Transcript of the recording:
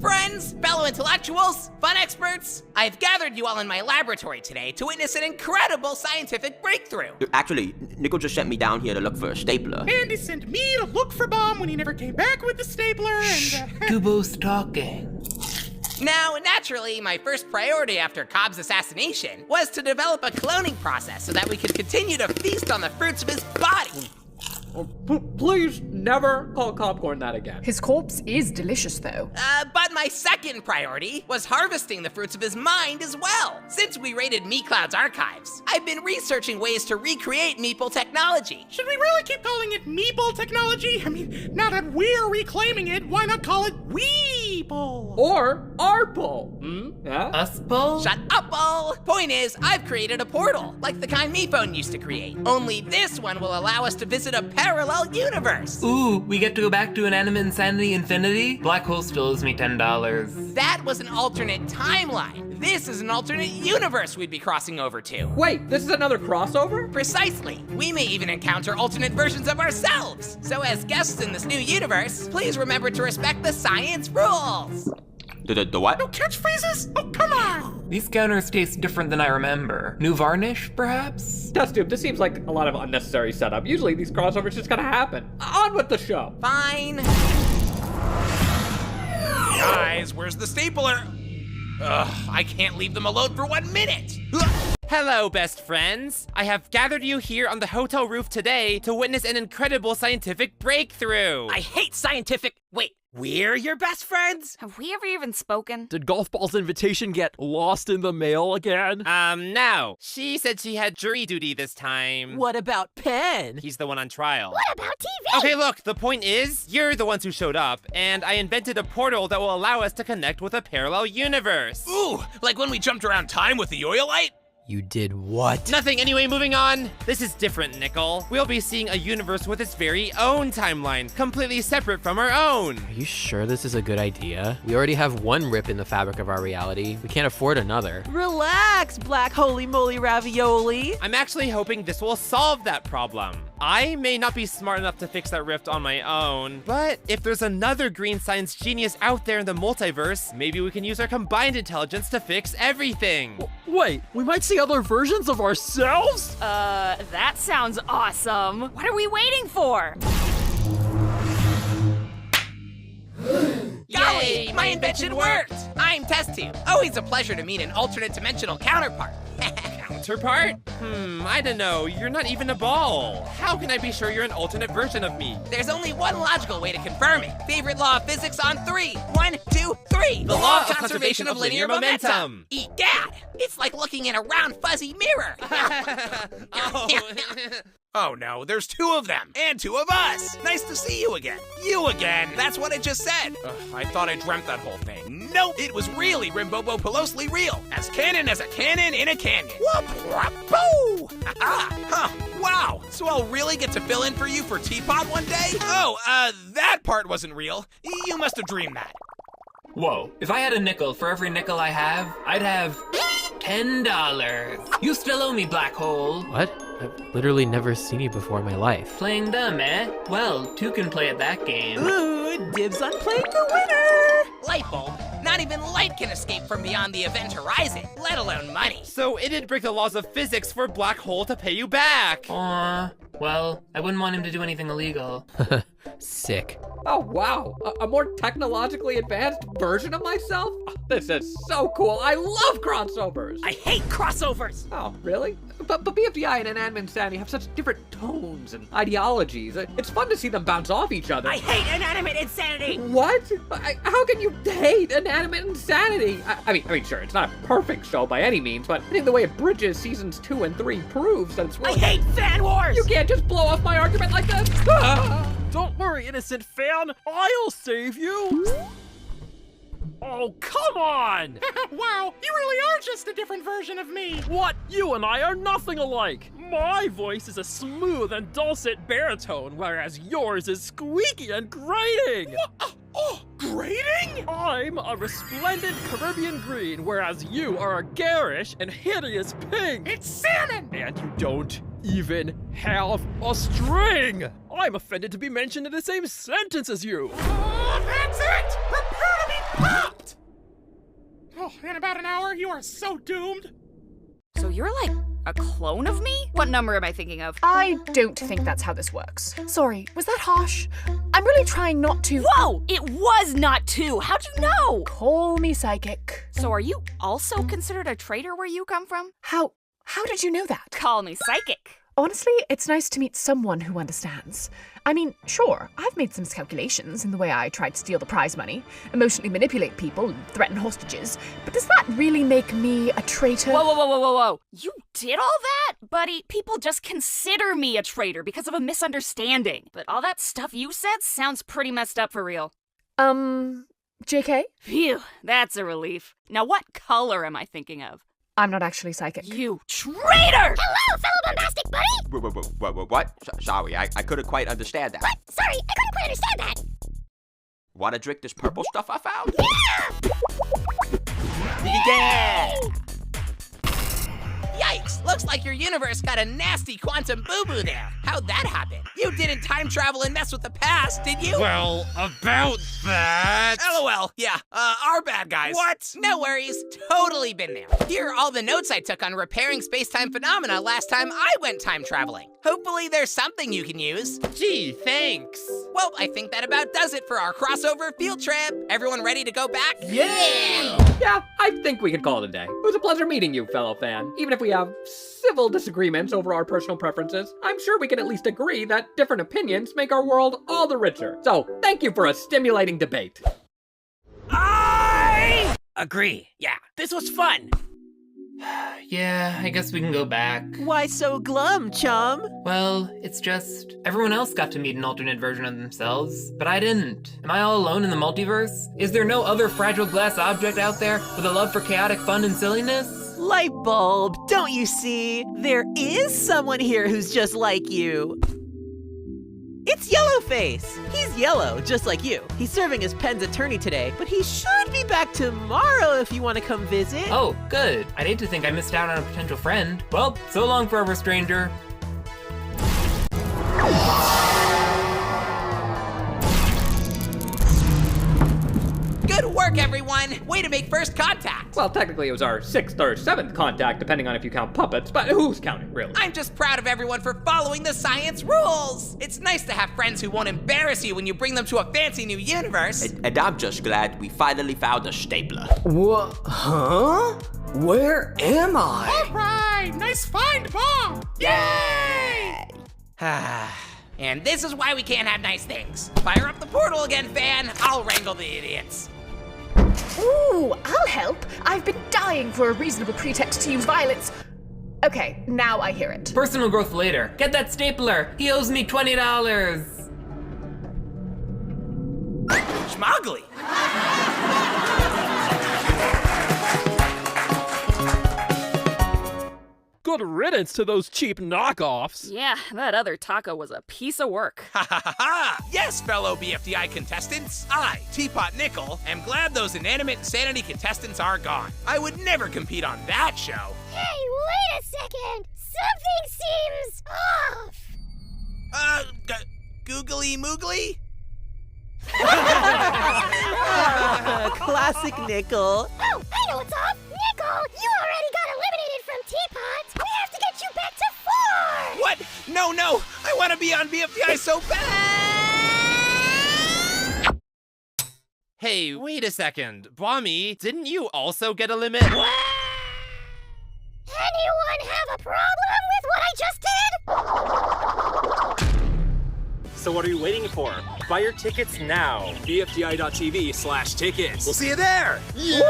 Friends, fellow intellectuals, fun experts, I've gathered you all in my laboratory today to witness an incredible scientific breakthrough. Actually, Nickel just sent me down here to look for a stapler. And he sent me to look for Bomb when he never came back with the stapler, and Two both talking. Now, naturally, my first priority after Cobb's assassination was to develop a cloning process so that we could continue to feast on the fruits of his body. Please never call Cobcorn that again. His corpse is delicious, though. But my second priority was harvesting the fruits of his mind as well. Since we raided MeatCloud's archives, I've been researching ways to recreate Meeple technology. should we really keep calling it Meeple technology? I mean, now that we're reclaiming it, why not call it Weeple? Or Arple. Yeah? Uspel? Shut up, all! Point is, I've created a portal, like the kind MePhone used to create. Only this one will allow us to visit a parallel universe. Ooh, we get to go back to Inanimate Insanity Infinity? Black Hole still owes me $10. That was an alternate timeline. This is an alternate universe we'd be crossing over to. Wait, this is another crossover? Precisely. We may even encounter alternate versions of ourselves. So as guests in this new universe, please remember to respect the science rules. The what? No catchphrases? Oh, come on! These counters taste different than I remember. New varnish, perhaps? Test tube, this seems like a lot of unnecessary setup. Usually these crossovers just gotta happen. On with the show. Fine. Guys, where's the stapler? Ugh, I can't leave them alone for 1 minute. Hello, best friends. I have gathered you here on the hotel roof today to witness an incredible scientific breakthrough. I hate scientific. Wait, we're your best friends? Have we ever even spoken? Did Golfball's invitation get lost in the mail again? No. She said she had jury duty this time. What about Penn? He's the one on trial. What about TV? Okay, look, the point is, you're the ones who showed up, and I invented a portal that will allow us to connect with a parallel universe. Ooh, like when we jumped around time with the Yoyolite? You did what? Nothing anyway, moving on. This is different, Nickel. We'll be seeing a universe with its very own timeline, completely separate from our own. Are you sure this is a good idea? We already have one rip in the fabric of our reality. We can't afford another. Relax, Black Holy Moly Ravioli. I'm actually hoping this will solve that problem. I may not be smart enough to fix that rift on my own, but if there's another green science genius out there in the multiverse, maybe we can use our combined intelligence to fix everything. Wait, we might see other versions of ourselves? That sounds awesome. What are we waiting for? Golly, my invention worked! I'm Test Tube. Always a pleasure to meet an alternate dimensional counterpart. Counterpart? I don't know. You're not even a ball. How can I be sure you're an alternate version of me? There's only one logical way to confirm it. Favorite law of physics on 3. 1, 2, 3. The law of conservation of linear momentum. Egad! It's like looking in a round, fuzzy mirror. Oh no, there's 2 of them, and 2 of us. Nice to see you again. You again, that's what I just said. Ugh, I thought I dreamt that whole thing. Nope, it was really Rimbobo Pelosely real. As canon as a cannon in a canyon. Whoop, whoop, boo! Huh, wow, so I'll really get to fill in for you for Teapot one day? Oh, that part wasn't real. You must have dreamed that. Whoa, if I had a nickel for every nickel I have, I'd have $10. You still owe me, Black Hole. What? I've literally never seen you before in my life. Playing dumb, eh? Well, 2 can play at that game. Ooh, dibs on playing the winner. Light bulb. Not even light can escape from beyond the event horizon, let alone money. So it did break the laws of physics for Black Hole to pay you back. Aw, well, I wouldn't want him to do anything illegal. Sick. Oh, wow. A more technologically advanced version of myself? This is so cool. I love crossovers. I hate crossovers. Oh, really? But BFDI and Inanimate Insanity have such different tones and ideologies. It's fun to see them bounce off each other. I hate Inanimate Insanity. What? How can you hate Inanimate Insanity? I mean, sure, it's not a perfect show by any means, but I think the way it bridges seasons 2 and 3 proves that it's really— I hate fan wars. You can't just blow off my argument like this. Ah! Don't worry, innocent fan. I'll save you. Oh, come on! Wow, you really are just a different version of me. What? You and I are nothing alike. My voice is a smooth and dulcet baritone, whereas yours is squeaky and grating. What? Oh, grating? I'm a resplendent Caribbean green, whereas you are a garish and hideous pink. It's salmon! And you don't even have a string. I'm offended to be mentioned in the same sentence as you. Oh, that's it! Prepare to be popped! in about an hour, you are so doomed. So you're like a clone of me? What number am I thinking of? I don't think that's how this works. Sorry, was that harsh? I'm really trying not to. Whoa! It was not 2. How'd you know? Call me psychic. So are you also considered a traitor where you come from? How did you know that? Call me psychic. Honestly, it's nice to meet someone who understands. I mean, sure, I've made some miscalculations in the way I tried to steal the prize money, emotionally manipulate people, and threaten hostages, but does that really make me a traitor? Whoa. You did all that? Buddy, people just consider me a traitor because of a misunderstanding. But all that stuff you said sounds pretty messed up for real. JK? Phew, that's a relief. Now what color am I thinking of? I'm not actually psychic. You traitor! Hello, fellow bombastic buddy! What? Sorry, I couldn't quite understand that. What? Sorry, I couldn't quite understand that. Wanna drink this purple stuff I found? Yeah! Yikes! Looks like your universe got a nasty quantum boo-boo there. How'd that happen? You didn't time travel and mess with the past, did you? Well, about that... LOL, yeah, our bad guys. What? No worries. Totally been there. Here are all the notes I took on repairing space-time phenomena last time I went time traveling. Hopefully there's something you can use. Gee, thanks. Well, I think that about does it for our crossover field trip. Everyone ready to go back? Yeah, I think we could call it a day. It was a pleasure meeting you, fellow fan. Even if we have civil disagreements over our personal preferences, I'm sure we can at least agree that different opinions make our world all the richer. So, thank you for a stimulating debate. I agree. Yeah, this was fun. Yeah, I guess we can go back. Why so glum, chum? Well, it's just everyone else got to meet an alternate version of themselves, but I didn't. Am I all alone in the multiverse? Is there no other fragile glass object out there with a love for chaotic fun and silliness? Light bulb, don't you see? There is someone here who's just like you. It's Yellowface! He's yellow, just like you. He's serving as Penn's attorney today, but he should be back tomorrow if you want to come visit. Oh, good. I'd hate to think I missed out on a potential friend. Well, so long, forever stranger. Good work, everyone! Way to make first contact! Well, technically it was our 6th or 7th contact, depending on if you count puppets, but who's counting, really? I'm just proud of everyone for following the science rules! It's nice to have friends who won't embarrass you when you bring them to a fancy new universe. And I'm just glad we finally found a stapler. What? Huh? Where am I? All right, nice find, Bomb! Yay! And this is why we can't have nice things. Fire up the portal again, fan. I'll wrangle the idiots. Ooh, I'll help. I've been dying for a reasonable pretext to use violence. Okay, now I hear it. Personal growth later. Get that stapler. He owes me $20. Schmoggly. Good riddance to those cheap knockoffs. Yeah, that other taco was a piece of work. Ha ha ha ha! Yes, fellow BFDI contestants, I, Teapot Nickel, am glad those Inanimate Insanity contestants are gone. I would never compete on that show. Hey, wait a second! Something seems off! Googly Moogly? Classic Nickel. Oh, I know what's off! Nickel, you already got eliminated from Teapot! We have to get you back to 4! What? No! I want to be on BFDI so bad! Hey, wait a second. Bommy, didn't you also get a limit? What? Anyone have a problem with what I just did? So what are you waiting for? Buy your tickets now. BFDI.tv/tickets. We'll see you there! Woo!